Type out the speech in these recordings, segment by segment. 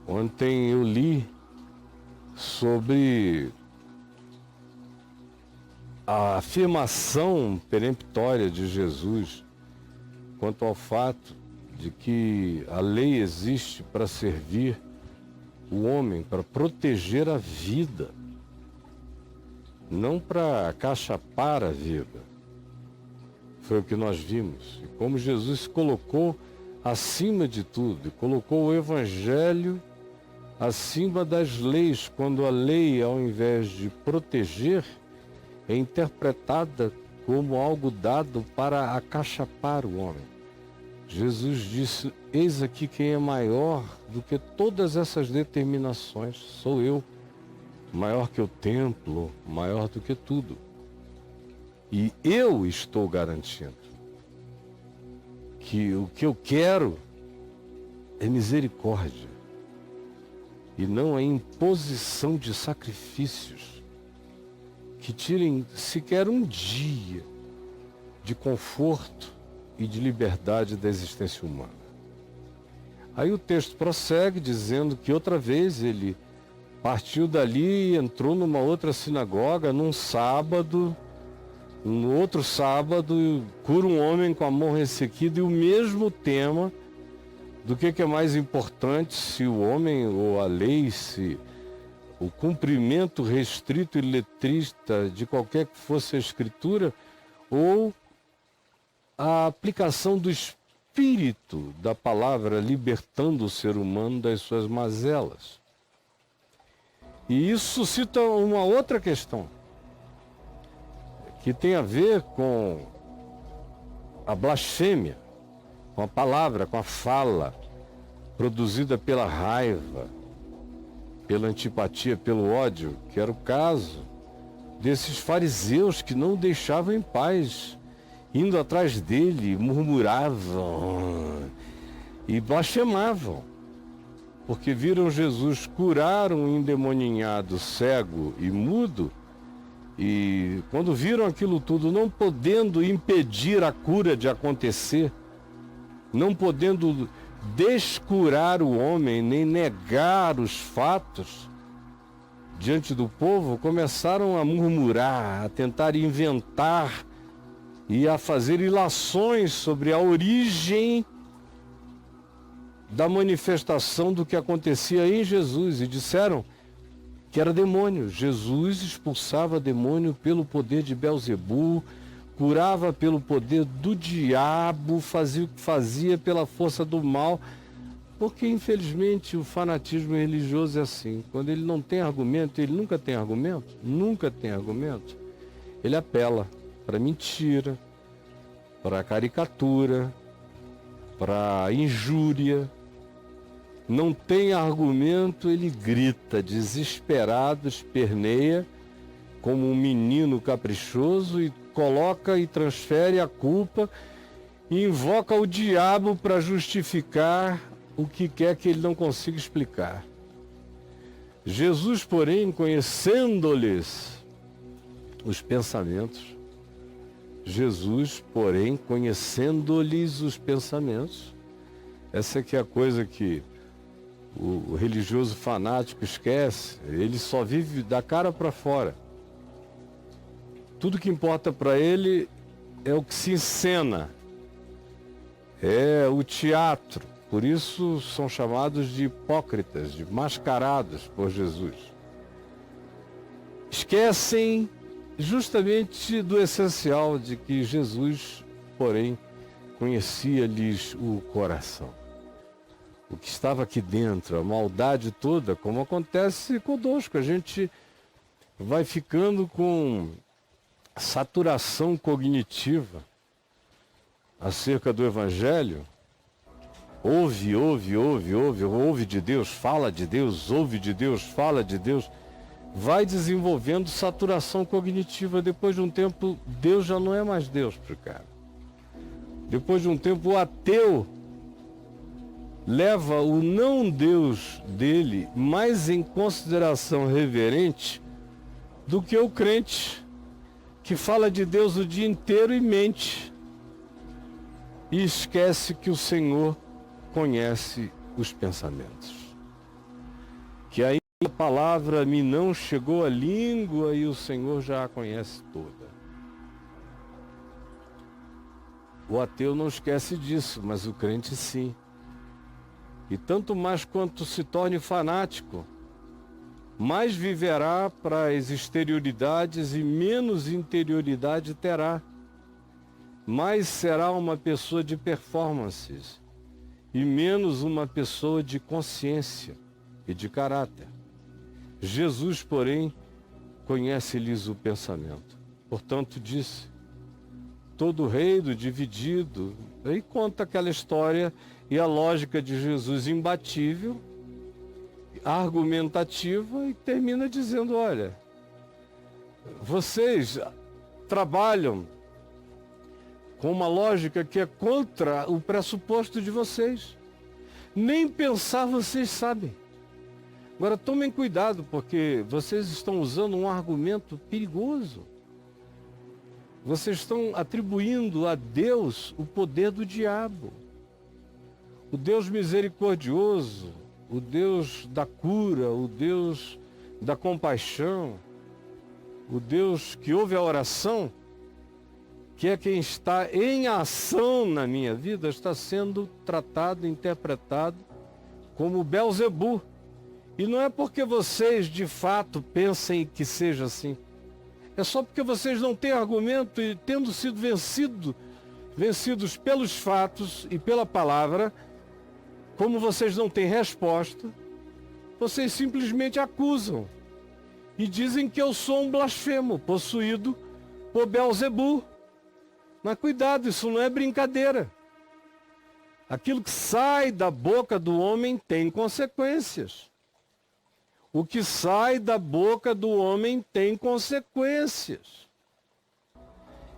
Ontem eu li sobre a afirmação peremptória de Jesus quanto ao fato de que a lei existe para servir o homem, para proteger a vida, não para acachapar a vida. Foi o que nós vimos. E como Jesus se colocou acima de tudo, colocou o Evangelho acima das leis, quando a lei, ao invés de proteger, é interpretada como algo dado para acachapar o homem. Jesus disse: eis aqui quem é maior do que todas essas determinações, sou eu, maior que o templo, maior do que tudo. E eu estou garantindo que o que eu quero é misericórdia e não a imposição de sacrifícios que tirem sequer um dia de conforto e de liberdade da existência humana. Aí o texto prossegue dizendo que outra vez ele partiu dali e entrou numa outra sinagoga num sábado. No outro sábado, cura um homem com a mão ressequida, e o mesmo tema do que é mais importante, se o homem ou a lei, se o cumprimento restrito e letrista de qualquer que fosse a escritura, ou a aplicação do espírito da palavra libertando o ser humano das suas mazelas. E isso suscita uma outra questão, que tem a ver com a blasfêmia, com a palavra, com a fala, produzida pela raiva, pela antipatia, pelo ódio, que era o caso desses fariseus que não o deixavam em paz, indo atrás dele, murmuravam e blasfemavam, porque viram Jesus curar um endemoninhado cego e mudo. E quando viram aquilo tudo, não podendo impedir a cura de acontecer, não podendo descurar o homem, nem negar os fatos diante do povo, começaram a murmurar, a tentar inventar e a fazer ilações sobre a origem da manifestação do que acontecia em Jesus, e disseram que era demônio. Jesus expulsava demônio pelo poder de Belzebu, curava pelo poder do diabo, fazia o que fazia pela força do mal, porque infelizmente o fanatismo religioso é assim. Quando ele não tem argumento, ele nunca tem argumento, ele apela para mentira, para caricatura, para injúria. Não tem argumento, ele grita, desesperado, esperneia, como um menino caprichoso, e coloca e transfere a culpa e invoca o diabo para justificar o que quer que ele não consiga explicar. Jesus, porém, conhecendo-lhes os pensamentos, essa que é a coisa que o religioso fanático esquece. Ele só vive da cara para fora. Tudo que importa para ele é o que se encena, é o teatro. Por isso são chamados de hipócritas, de mascarados por Jesus. Esquecem justamente do essencial, de que Jesus, porém, conhecia-lhes o coração. O que estava aqui dentro, a maldade toda, como acontece conosco. A gente vai ficando com saturação cognitiva acerca do Evangelho. Ouve de Deus, fala de Deus, ouve de Deus, fala de Deus. Vai desenvolvendo saturação cognitiva. Depois de um tempo, Deus já não é mais Deus para o cara. Depois de um tempo, o ateu leva o não Deus dele mais em consideração reverente do que o crente, que fala de Deus o dia inteiro e mente, e esquece que o Senhor conhece os pensamentos. que ainda a palavra me não chegou à língua e o Senhor já a conhece toda. O ateu não esquece disso, mas o crente sim. E tanto mais quanto se torne fanático, mais viverá para as exterioridades e menos interioridade terá. Mais será uma pessoa de performances e menos uma pessoa de consciência e de caráter. Jesus, porém, conhece-lhes o pensamento. Portanto, disse, todo reino dividido, aí conta aquela história e a lógica de Jesus imbatível, argumentativa, e termina dizendo, olha, vocês trabalham com uma lógica que é contra o pressuposto de vocês. Nem pensar vocês sabem. Agora tomem cuidado, porque vocês estão usando um argumento perigoso. Vocês estão atribuindo a Deus o poder do diabo. O Deus misericordioso, o Deus da cura, o Deus da compaixão, o Deus que ouve a oração, que é quem está em ação na minha vida, está sendo tratado, interpretado como Belzebu. E não é porque vocês de fato pensem que seja assim. É só porque vocês não têm argumento e tendo sido vencidos pelos fatos e pela palavra, como vocês não têm resposta, vocês simplesmente acusam e dizem que eu sou um blasfemo, possuído por Belzebu. Mas cuidado, isso não é brincadeira. Aquilo que sai da boca do homem tem consequências. O que sai da boca do homem tem consequências.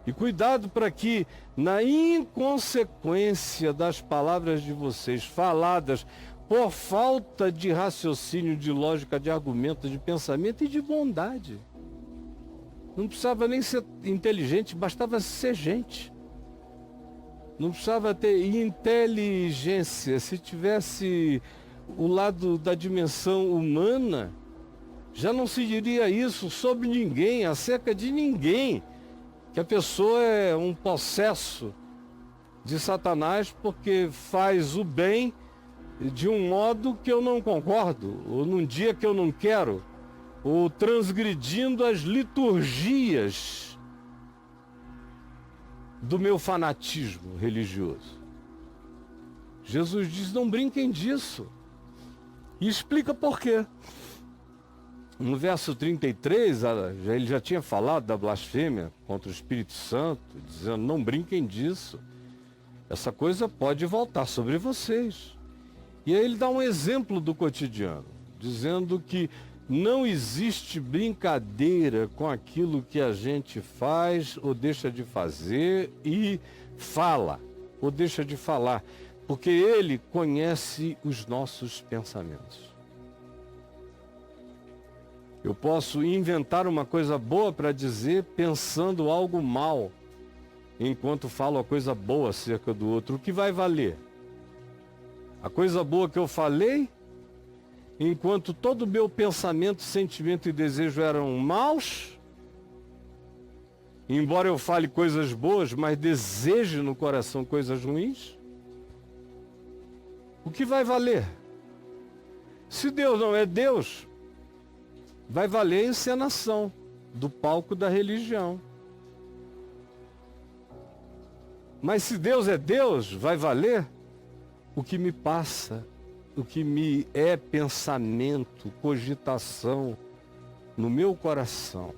E cuidado para que, na inconsequência das palavras de vocês faladas, por falta de raciocínio, de lógica, de argumento, de pensamento e de bondade, não precisava nem ser inteligente, bastava ser gente. Não precisava ter inteligência. Se tivesse o lado da dimensão humana, já não se diria isso sobre ninguém, acerca de ninguém, que a pessoa é um possesso de Satanás porque faz o bem de um modo que eu não concordo, ou num dia que eu não quero, ou transgredindo as liturgias do meu fanatismo religioso. Jesus diz, não brinquem disso. E explica por quê. No verso 33, ele já tinha falado da blasfêmia contra o Espírito Santo, dizendo, não brinquem disso. Essa coisa pode voltar sobre vocês. E aí ele dá um exemplo do cotidiano, dizendo que não existe brincadeira com aquilo que a gente faz ou deixa de fazer e fala, ou deixa de falar, porque ele conhece os nossos pensamentos. Eu posso inventar uma coisa boa para dizer pensando algo mal, enquanto falo a coisa boa acerca do outro. O que vai valer? A coisa boa que eu falei, enquanto todo o meu pensamento, sentimento e desejo eram maus, embora eu fale coisas boas, mas deseje no coração coisas ruins? O que vai valer? Se Deus não é Deus, vai valer a encenação do palco da religião. Mas se Deus é Deus, vai valer o que me passa, o que me é pensamento, cogitação no meu coração.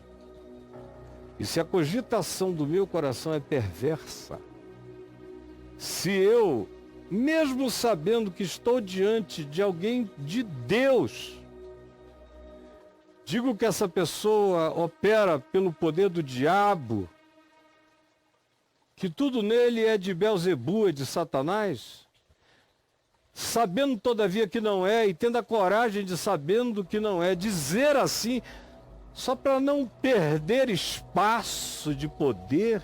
E se a cogitação do meu coração é perversa, se eu, mesmo sabendo que estou diante de alguém de Deus, digo que essa pessoa opera pelo poder do diabo, que tudo nele é de Belzebu, é de Satanás, sabendo todavia que não é, e tendo a coragem de sabendo que não é, dizer assim, só para não perder espaço de poder.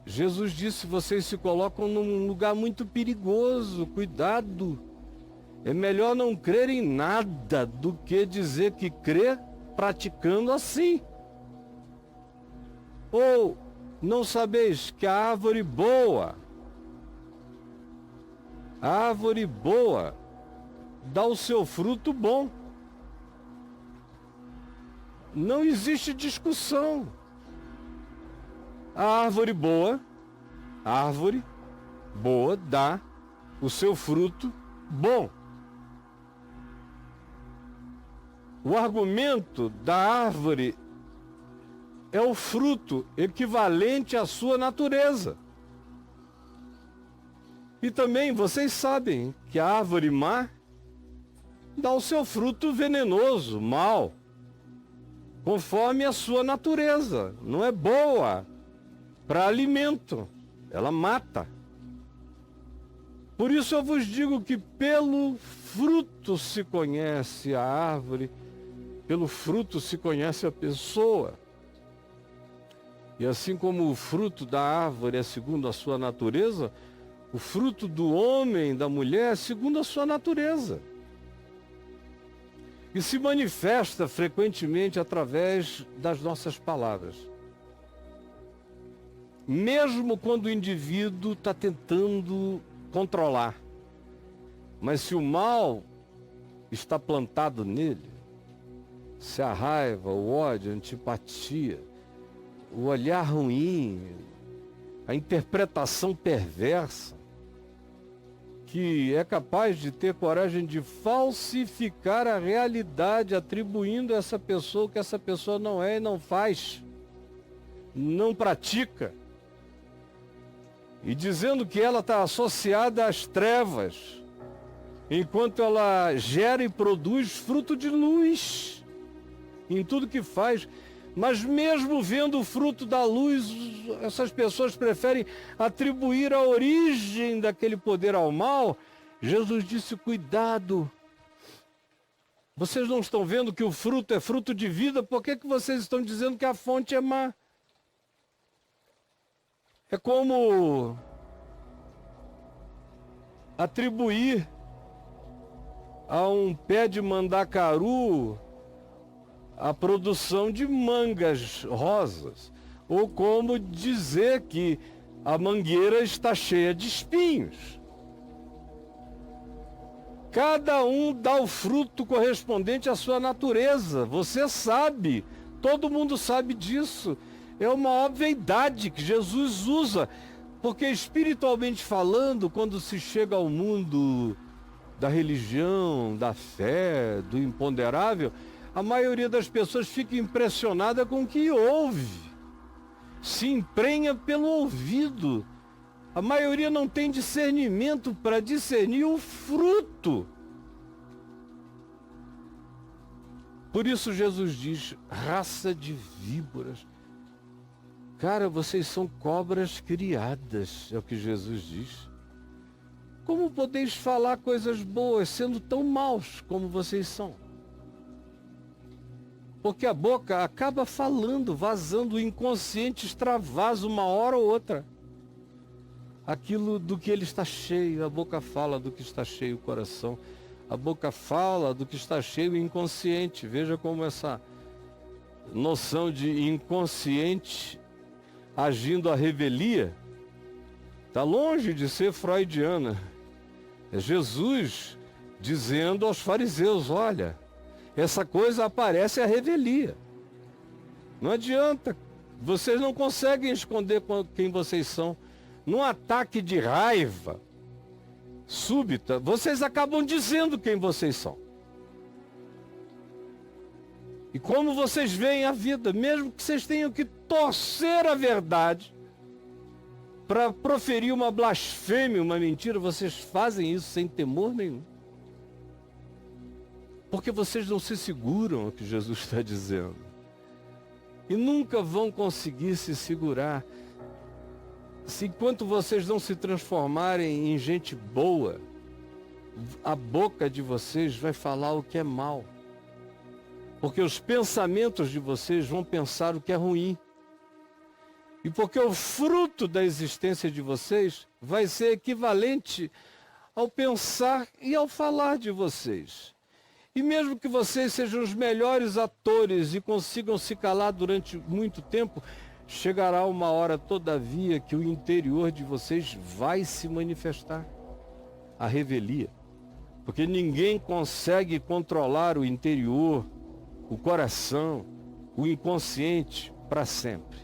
Jesus disse, vocês se colocam num lugar muito perigoso, cuidado. É melhor não crer em nada do que dizer que crê praticando assim. Ou não sabeis que a árvore boa dá o seu fruto bom. Não existe discussão. A árvore boa dá o seu fruto bom. O argumento da árvore é o fruto equivalente à sua natureza. E também vocês sabem que a árvore má dá o seu fruto venenoso, mau, conforme a sua natureza. Não é boa para alimento, ela mata. Por isso eu vos digo que pelo fruto se conhece a árvore, pelo fruto se conhece a pessoa. E assim como o fruto da árvore é segundo a sua natureza, o fruto do homem, da mulher, é segundo a sua natureza. E se manifesta frequentemente através das nossas palavras. Mesmo quando o indivíduo está tentando controlar. Mas se o mal está plantado nele, se a raiva, o ódio, a antipatia, o olhar ruim, a interpretação perversa, que é capaz de ter coragem de falsificar a realidade, atribuindo a essa pessoa o que essa pessoa não é e não faz, não pratica, e dizendo que ela está associada às trevas, enquanto ela gera e produz fruto de luz em tudo que faz. Mas mesmo vendo o fruto da luz, essas pessoas preferem atribuir a origem daquele poder ao mal. Jesus disse: cuidado. Vocês não estão vendo que o fruto é fruto de vida? Por que vocês estão dizendo que a fonte é má? É como atribuir a um pé de mandacaru a produção de mangas rosas, ou como dizer que a mangueira está cheia de espinhos. Cada um dá o fruto correspondente à sua natureza. Você sabe, todo mundo sabe disso. É uma obviedade que Jesus usa, porque espiritualmente falando, quando se chega ao mundo da religião, da fé, do imponderável, a maioria das pessoas fica impressionada com o que ouve, se emprenha pelo ouvido. A maioria não tem discernimento para discernir o fruto. Por isso Jesus diz: raça de víboras. Cara, vocês são cobras criadas, é o que Jesus diz. Como podeis falar coisas boas sendo tão maus como vocês são? Porque a boca acaba falando, vazando, o inconsciente extravasa uma hora ou outra. Aquilo do que ele está cheio, a boca fala do que está cheio o coração. A boca fala do que está cheio o inconsciente. Veja como essa noção de inconsciente agindo à revelia está longe de ser freudiana. É Jesus dizendo aos fariseus: olha, essa coisa aparece à revelia. Não adianta. Vocês não conseguem esconder quem vocês são. Num ataque de raiva súbita, vocês acabam dizendo quem vocês são. E como vocês veem a vida, mesmo que vocês tenham que torcer a verdade para proferir uma blasfêmia, uma mentira, vocês fazem isso sem temor nenhum. Porque vocês não se seguram ao que Jesus está dizendo. E nunca vão conseguir se segurar. Se enquanto vocês não se transformarem em gente boa, a boca de vocês vai falar o que é mal. Porque os pensamentos de vocês vão pensar o que é ruim. E porque o fruto da existência de vocês vai ser equivalente ao pensar e ao falar de vocês. E mesmo que vocês sejam os melhores atores e consigam se calar durante muito tempo, chegará uma hora, todavia, que o interior de vocês vai se manifestar. A revelia. Porque ninguém consegue controlar o interior, o coração, o inconsciente para sempre.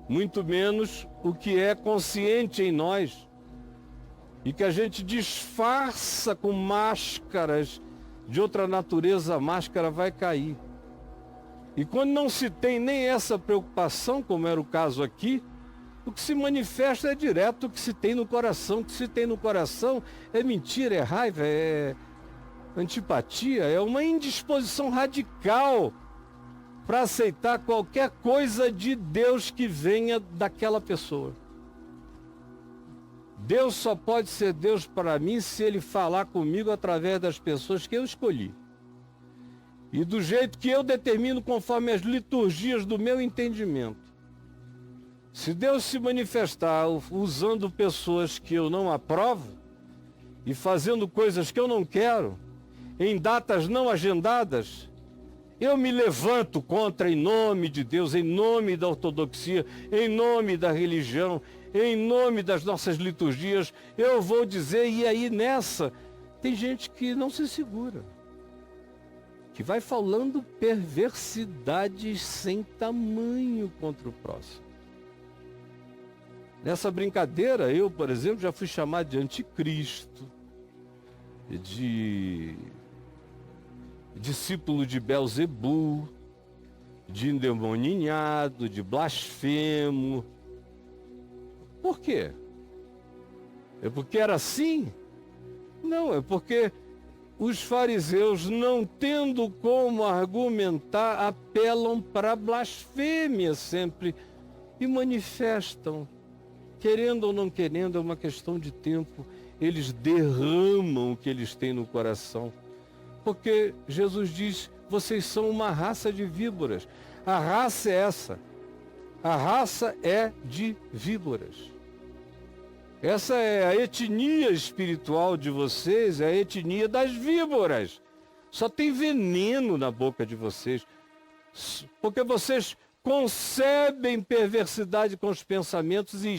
Muito menos o que é consciente em nós. E que a gente disfarça com máscaras de outra natureza, a máscara vai cair. E quando não se tem nem essa preocupação, como era o caso aqui, o que se manifesta é direto o que se tem no coração. O que se tem no coração é mentira, é raiva, é antipatia, é uma indisposição radical para aceitar qualquer coisa de Deus que venha daquela pessoa. Deus só pode ser Deus para mim se Ele falar comigo através das pessoas que eu escolhi. E do jeito que eu determino conforme as liturgias do meu entendimento. Se Deus se manifestar usando pessoas que eu não aprovo e fazendo coisas que eu não quero, em datas não agendadas, eu me levanto contra em nome de Deus, em nome da ortodoxia, em nome da religião, em nome das nossas liturgias, eu vou dizer, e aí nessa, tem gente que não se segura, que vai falando perversidades sem tamanho contra o próximo. Nessa brincadeira, eu, por exemplo, já fui chamado de anticristo, de discípulo de Belzebu, de endemoninhado, de blasfemo. Por quê? É porque era assim? Não, é porque os fariseus, não tendo como argumentar, apelam para a blasfêmia sempre e manifestam. Querendo ou não querendo, é uma questão de tempo. Eles derramam o que eles têm no coração. Porque Jesus diz, vocês são uma raça de víboras. A raça é essa. A raça é de víboras. Essa é a etnia espiritual de vocês, é a etnia das víboras. Só tem veneno na boca de vocês. Porque vocês concebem perversidade com os pensamentos e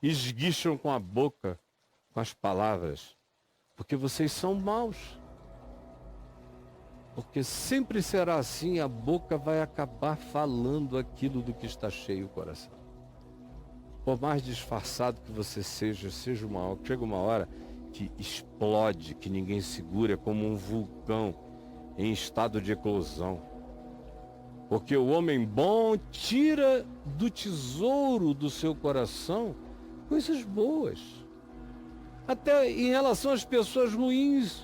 esguicham com a boca, com as palavras. Porque vocês são maus. Porque sempre será assim, a boca vai acabar falando aquilo do que está cheio o coração. Por mais disfarçado que você seja, chega uma hora que explode, que ninguém segura, como um vulcão em estado de eclosão. Porque o homem bom tira do tesouro do seu coração coisas boas. Até em relação às pessoas ruins,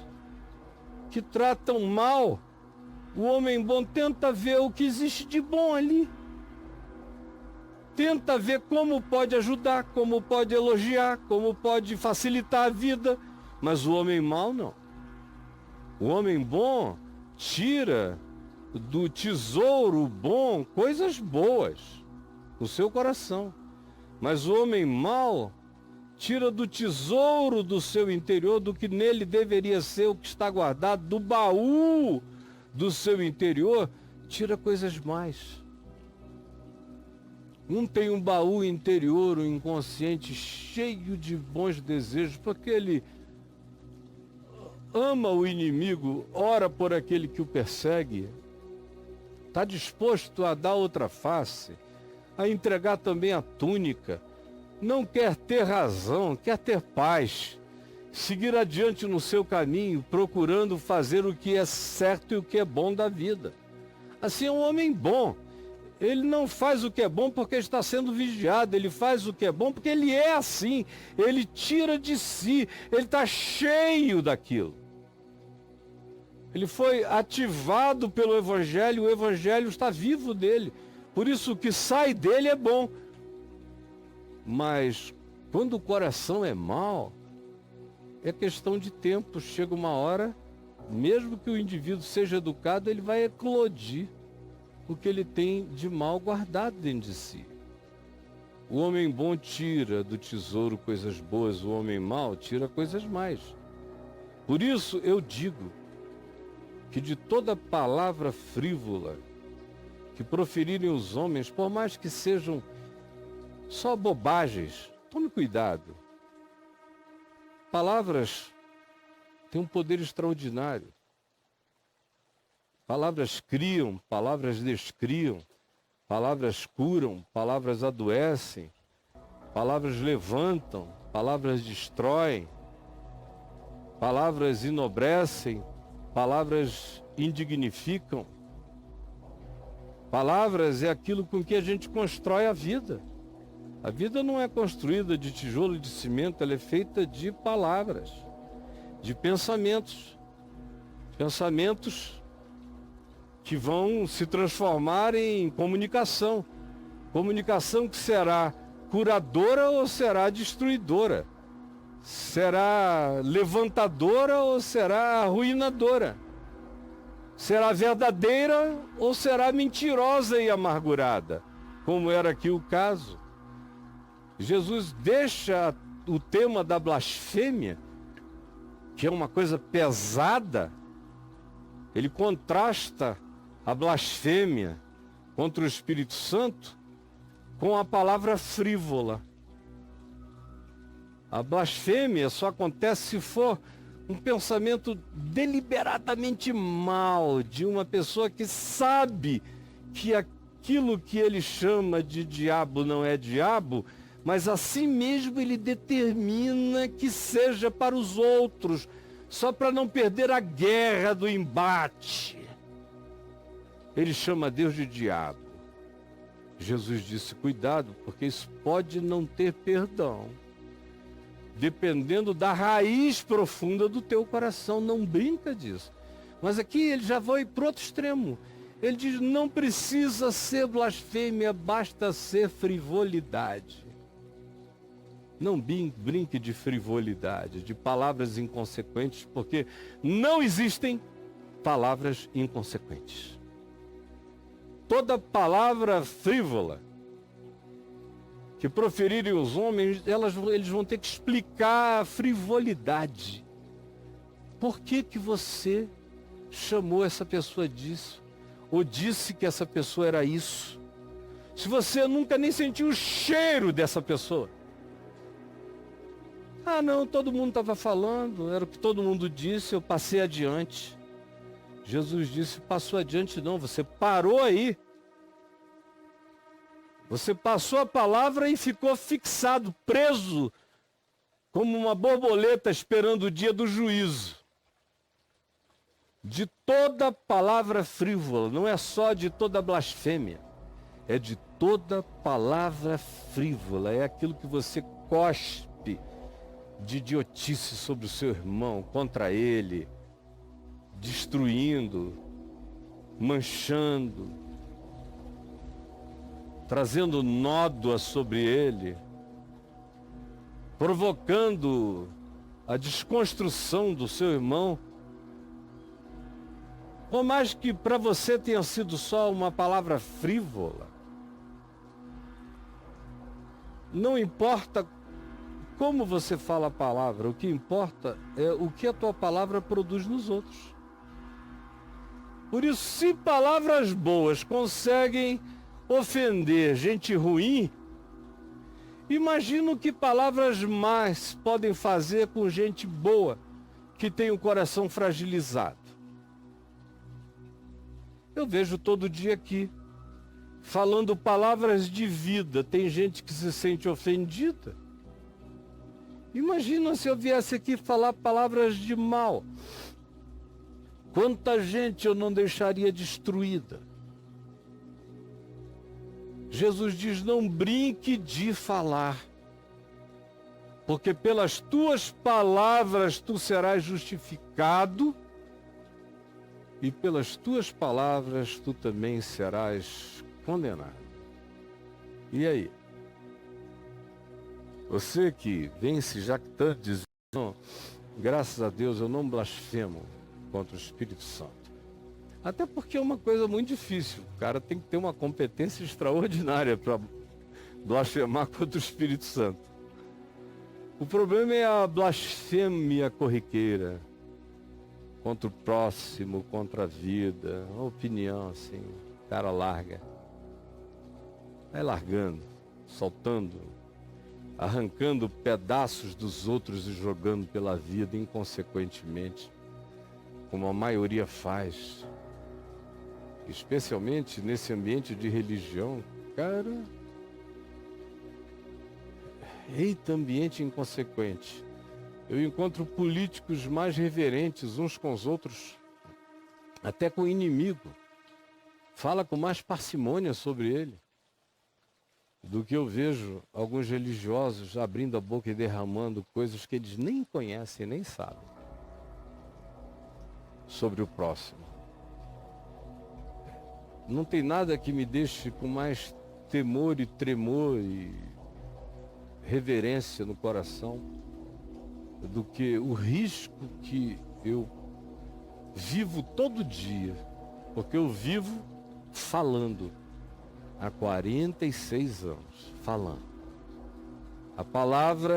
que tratam mal, o homem bom tenta ver o que existe de bom ali. Tenta ver como pode ajudar, como pode elogiar, como pode facilitar a vida. Mas o homem mau não. O homem bom tira do tesouro bom coisas boas no seu coração. Mas o homem mau tira do tesouro do seu interior, do que nele deveria ser o que está guardado, do baú do seu interior, tira coisas mais. Um tem um baú interior, um inconsciente cheio de bons desejos, porque ele ama o inimigo, ora por aquele que o persegue, está disposto a dar outra face, a entregar também a túnica, não quer ter razão, quer ter paz, seguir adiante no seu caminho, procurando fazer o que é certo e o que é bom da vida. Assim é um homem bom. Ele não faz o que é bom porque está sendo vigiado, ele faz o que é bom porque ele é assim, ele tira de si, ele está cheio daquilo. Ele foi ativado pelo Evangelho, o Evangelho está vivo dele, por isso o que sai dele é bom. Mas quando o coração é mau, é questão de tempo, chega uma hora, mesmo que o indivíduo seja educado, ele vai eclodir o que ele tem de mal guardado dentro de si. O homem bom tira do tesouro coisas boas, o homem mau tira coisas más. Por isso eu digo que de toda palavra frívola que proferirem os homens, por mais que sejam só bobagens, tome cuidado. Palavras têm um poder extraordinário. Palavras criam, palavras descriam, palavras curam, palavras adoecem, palavras levantam, palavras destroem, palavras enobrecem, palavras indignificam. Palavras é aquilo com que a gente constrói a vida. A vida não é construída de tijolo e de cimento, ela é feita de palavras, de pensamentos. Pensamentos que vão se transformar em comunicação. Comunicação que será curadora ou será destruidora. Será levantadora ou será arruinadora. Será verdadeira ou será mentirosa e amargurada, como era aqui o caso. Jesus deixa o tema da blasfêmia, que é uma coisa pesada, ele contrasta a blasfêmia contra o Espírito Santo com a palavra frívola. A blasfêmia só acontece se for um pensamento deliberadamente mal de uma pessoa que sabe que aquilo que ele chama de diabo não é diabo, mas assim mesmo ele determina que seja para os outros, só para não perder a guerra do embate. Ele chama Deus de diabo. Jesus disse, cuidado, porque isso pode não ter perdão. Dependendo da raiz profunda do teu coração, não brinca disso. Mas aqui ele já vai para o outro extremo. Ele diz, não precisa ser blasfêmia, basta ser frivolidade. Não brinque de frivolidade, de palavras inconsequentes, porque não existem palavras inconsequentes. Toda palavra frívola que proferirem os homens, eles vão ter que explicar a frivolidade. Por que que você chamou essa pessoa disso? Ou disse que essa pessoa era isso? Se você nunca nem sentiu o cheiro dessa pessoa. Ah, não, todo mundo estava falando, era o que todo mundo disse, eu passei adiante. Jesus disse, passou adiante não, você parou aí. Você passou a palavra e ficou fixado, preso, como uma borboleta esperando o dia do juízo. De toda palavra frívola, não é só de toda blasfêmia, é de toda palavra frívola, é aquilo que você cospe de idiotice sobre o seu irmão, contra ele, destruindo, manchando, trazendo nódoa sobre ele, provocando a desconstrução do seu irmão. Por mais que para você tenha sido só uma palavra frívola, não importa como você fala a palavra, o que importa é o que a tua palavra produz nos outros. Por isso, se palavras boas conseguem ofender gente ruim, imagino que palavras más podem fazer com gente boa, que tem o coração fragilizado. Eu vejo todo dia aqui, falando palavras de vida, tem gente que se sente ofendida. Imagina se eu viesse aqui falar palavras de mal. Quanta gente eu não deixaria destruída. Jesus diz, não brinque de falar, porque pelas tuas palavras tu serás justificado, e pelas tuas palavras tu também serás condenado. E aí? Você que vem se jactando, dizendo, graças a Deus eu não blasfemo contra o Espírito Santo. Até porque é uma coisa muito difícil. O cara tem que ter uma competência extraordinária para blasfemar contra o Espírito Santo. O problema é a blasfêmia corriqueira contra o próximo, contra a vida, uma opinião assim, cara larga. Vai largando, soltando, arrancando pedaços dos outros e jogando pela vida inconsequentemente, como a maioria faz. Especialmente nesse ambiente de religião, cara, eita, ambiente inconsequente. Eu encontro políticos mais reverentes uns com os outros, até com o inimigo. Fala com mais parcimônia sobre ele, do que eu vejo alguns religiosos abrindo a boca e derramando coisas que eles nem conhecem, nem sabem sobre o próximo. Não tem nada que me deixe com mais temor e tremor e reverência no coração do que o risco que eu vivo todo dia, porque eu vivo falando há 46 anos, falando. A palavra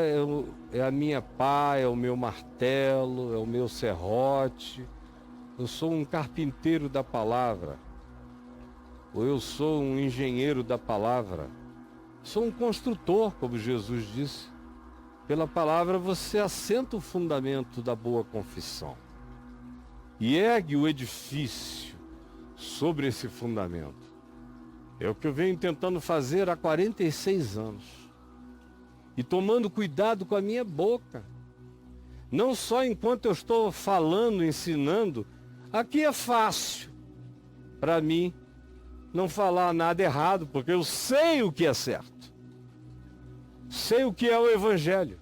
é a minha pá, é o meu martelo, é o meu serrote. Eu sou um carpinteiro da palavra. Ou eu sou um engenheiro da palavra. Sou um construtor, como Jesus disse. Pela palavra você assenta o fundamento da boa confissão. E ergue o edifício sobre esse fundamento. É o que eu venho tentando fazer há 46 anos. E tomando cuidado com a minha boca. Não só enquanto eu estou falando, ensinando. Aqui é fácil para mim não falar nada errado, porque eu sei o que é certo. Sei o que é o Evangelho.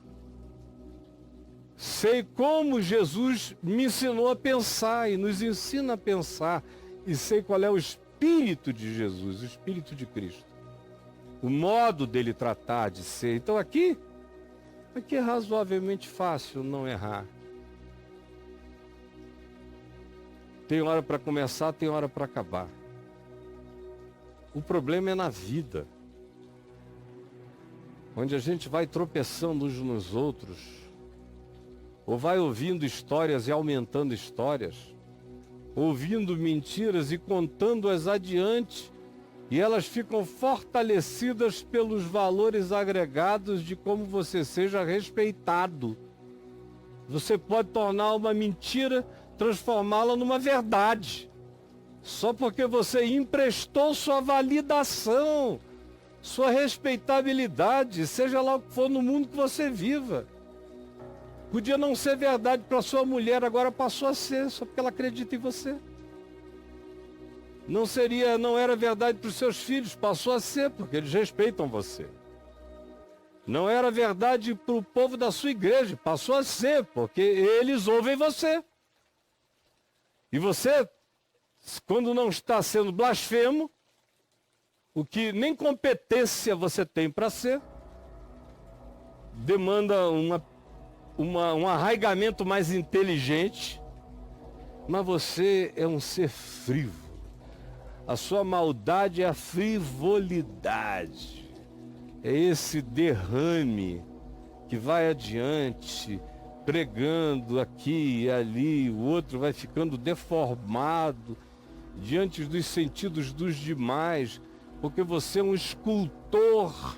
Sei como Jesus me ensinou a pensar e nos ensina a pensar. E sei qual é o Espírito de Jesus, o Espírito de Cristo. O modo dele tratar, de ser. Então aqui é razoavelmente fácil não errar. Tem hora para começar, tem hora para acabar. O problema é na vida, onde a gente vai tropeçando uns nos outros, ou vai ouvindo histórias e aumentando histórias, ouvindo mentiras e contando-as adiante, e elas ficam fortalecidas pelos valores agregados de como você seja respeitado. Você pode tornar uma mentira, transformá-la numa verdade. Só porque você emprestou sua validação, sua respeitabilidade, seja lá o que for no mundo que você viva. Podia não ser verdade para sua mulher, agora passou a ser, só porque ela acredita em você. Não era verdade para os seus filhos, passou a ser, porque eles respeitam você. Não era verdade para o povo da sua igreja, passou a ser, porque eles ouvem você. E você, quando não está sendo blasfemo, o que nem competência você tem para ser, demanda um arraigamento mais inteligente, mas você é um ser frívolo. A sua maldade é a frivolidade. É esse derrame que vai adiante, pregando aqui e ali, o outro vai ficando deformado diante dos sentidos dos demais, porque você é um escultor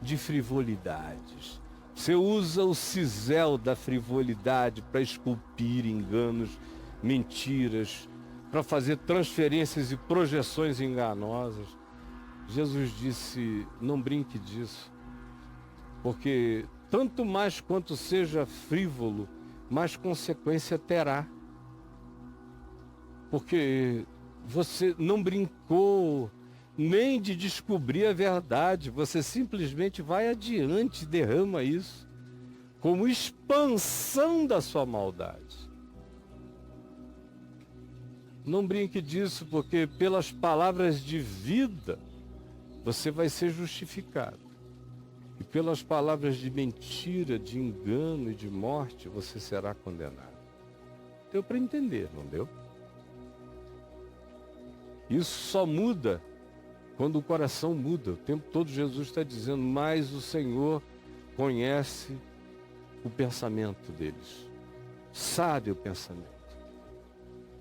de frivolidades. Você usa o cisel da frivolidade para esculpir enganos, mentiras, para fazer transferências e projeções enganosas. Jesus disse, não brinque disso, porque tanto mais quanto seja frívolo, mais consequência terá. Porque você não brincou nem de descobrir a verdade, você simplesmente vai adiante e derrama isso como expansão da sua maldade. Não brinque disso, porque pelas palavras de vida você vai ser justificado. E pelas palavras de mentira, de engano e de morte você será condenado. Deu para entender, não deu? Isso só muda Quando o coração muda, o tempo todo Jesus está dizendo, mas o Senhor conhece o pensamento deles, sabe o pensamento.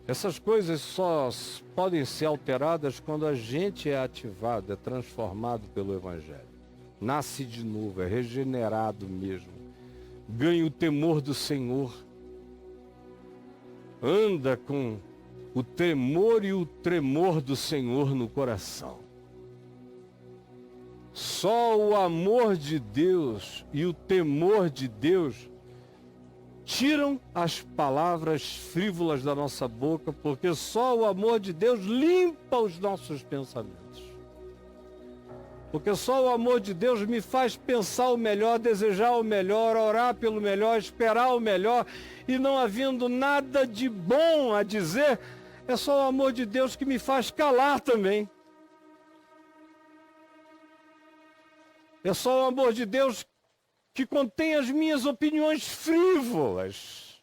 Essas coisas só podem ser alteradas quando a gente é ativado, é transformado pelo Evangelho. Nasce de novo, é regenerado mesmo. Ganha o temor do Senhor. Anda com o temor e o tremor do Senhor no coração. Só o amor de Deus e o temor de Deus tiram as palavras frívolas da nossa boca, porque só o amor de Deus limpa os nossos pensamentos. Porque só o amor de Deus me faz pensar o melhor, desejar o melhor, orar pelo melhor, esperar o melhor, e não havendo nada de bom a dizer, é só o amor de Deus que me faz calar também. É só o amor de Deus que contém as minhas opiniões frívolas.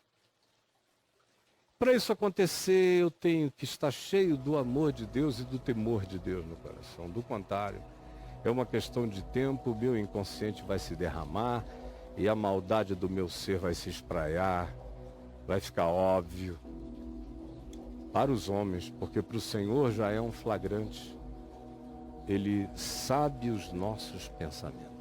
Para isso acontecer, eu tenho que estar cheio do amor de Deus e do temor de Deus no coração. Do contrário, é uma questão de tempo, o meu inconsciente vai se derramar e a maldade do meu ser vai se espraiar, vai ficar óbvio para os homens, porque para o Senhor já é um flagrante. Ele sabe os nossos pensamentos.